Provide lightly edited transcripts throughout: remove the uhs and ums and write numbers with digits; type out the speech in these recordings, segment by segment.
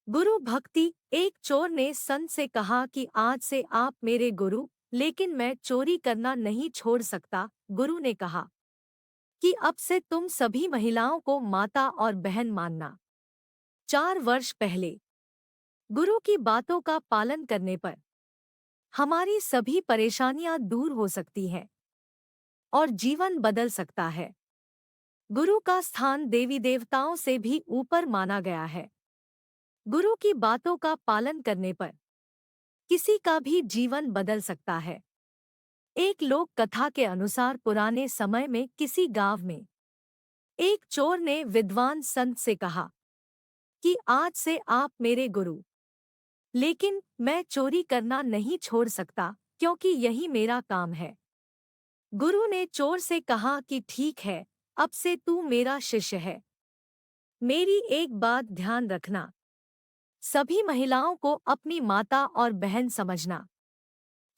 गुरु भक्ति। एक चोर ने संत से कहा कि आज से आप मेरे गुरु, लेकिन मैं चोरी करना नहीं छोड़ सकता। गुरु ने कहा कि अब से तुम सभी महिलाओं को माता और बहन मानना। 4 वर्ष पहले गुरु की बातों का पालन करने पर हमारी सभी परेशानियां दूर हो सकती हैं और जीवन बदल सकता है। गुरु का स्थान देवी देवताओं से भी ऊपर माना गया है। गुरु की बातों का पालन करने पर किसी का भी जीवन बदल सकता है। एक लोक कथा के अनुसार पुराने समय में किसी गांव में एक चोर ने विद्वान संत से कहा कि आज से आप मेरे गुरु, लेकिन मैं चोरी करना नहीं छोड़ सकता क्योंकि यही मेरा काम है। गुरु ने चोर से कहा कि ठीक है, अब से तू मेरा शिष्य है। मेरी एक बात ध्यान रखना, सभी महिलाओं को अपनी माता और बहन समझना।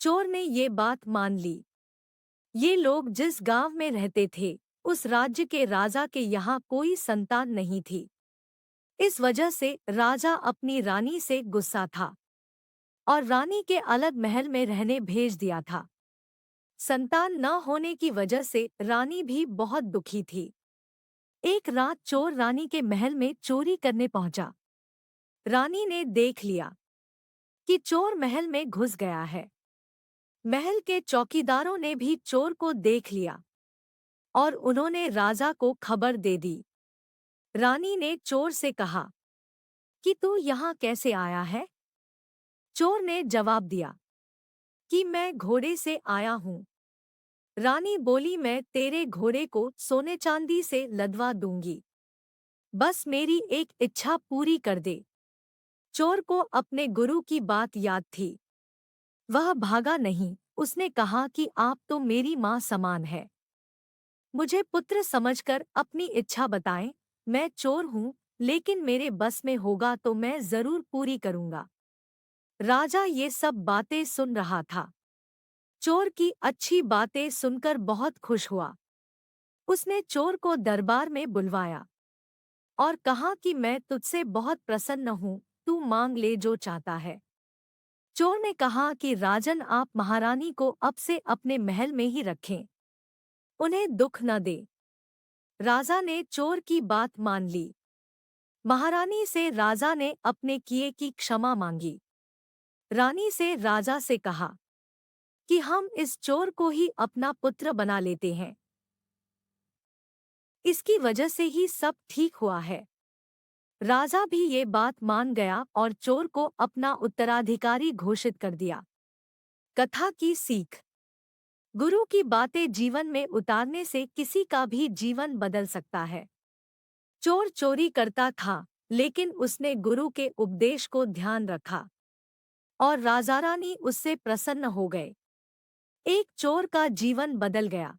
चोर ने ये बात मान ली। ये लोग जिस गांव में रहते थे, उस राज्य के राजा के यहाँ कोई संतान नहीं थी। इस वजह से राजा अपनी रानी से गुस्सा था और रानी के अलग महल में रहने भेज दिया था। संतान न होने की वजह से रानी भी बहुत दुखी थी। एक रात चोर रानी के महल में चोरी करने पहुंचा। रानी ने देख लिया कि चोर महल में घुस गया है। महल के चौकीदारों ने भी चोर को देख लिया और उन्होंने राजा को खबर दे दी। रानी ने चोर से कहा कि तू यहाँ कैसे आया है? चोर ने जवाब दिया कि मैं घोड़े से आया हूँ। रानी बोली, मैं तेरे घोड़े को सोने चांदी से लदवा दूंगी, बस मेरी एक इच्छा पूरी कर दे। चोर को अपने गुरु की बात याद थी। वह भागा नहीं। उसने कहा कि आप तो मेरी माँ समान है, मुझे पुत्र समझकर अपनी इच्छा बताएं। मैं चोर हूँ, लेकिन मेरे बस में होगा तो मैं जरूर पूरी करूँगा। राजा ये सब बातें सुन रहा था। चोर की अच्छी बातें सुनकर बहुत खुश हुआ। उसने चोर को दरबार में बुलवाया और कहा कि मैं तुझसे बहुत प्रसन्न हूँ, तू मांग ले जो चाहता है। चोर ने कहा कि राजन, आप महारानी को अब से अपने महल में ही रखें, उन्हें दुख न दे। राजा ने चोर की बात मान ली। महारानी से राजा ने अपने किए की क्षमा मांगी। रानी से राजा से कहा कि हम इस चोर को ही अपना पुत्र बना लेते हैं, इसकी वजह से ही सब ठीक हुआ है। राजा भी ये बात मान गया और चोर को अपना उत्तराधिकारी घोषित कर दिया। कथा की सीख। गुरु की बातें जीवन में उतारने से किसी का भी जीवन बदल सकता है। चोर चोरी करता था, लेकिन उसने गुरु के उपदेश को ध्यान रखा और राजा रानी उससे प्रसन्न हो गए। एक चोर का जीवन बदल गया।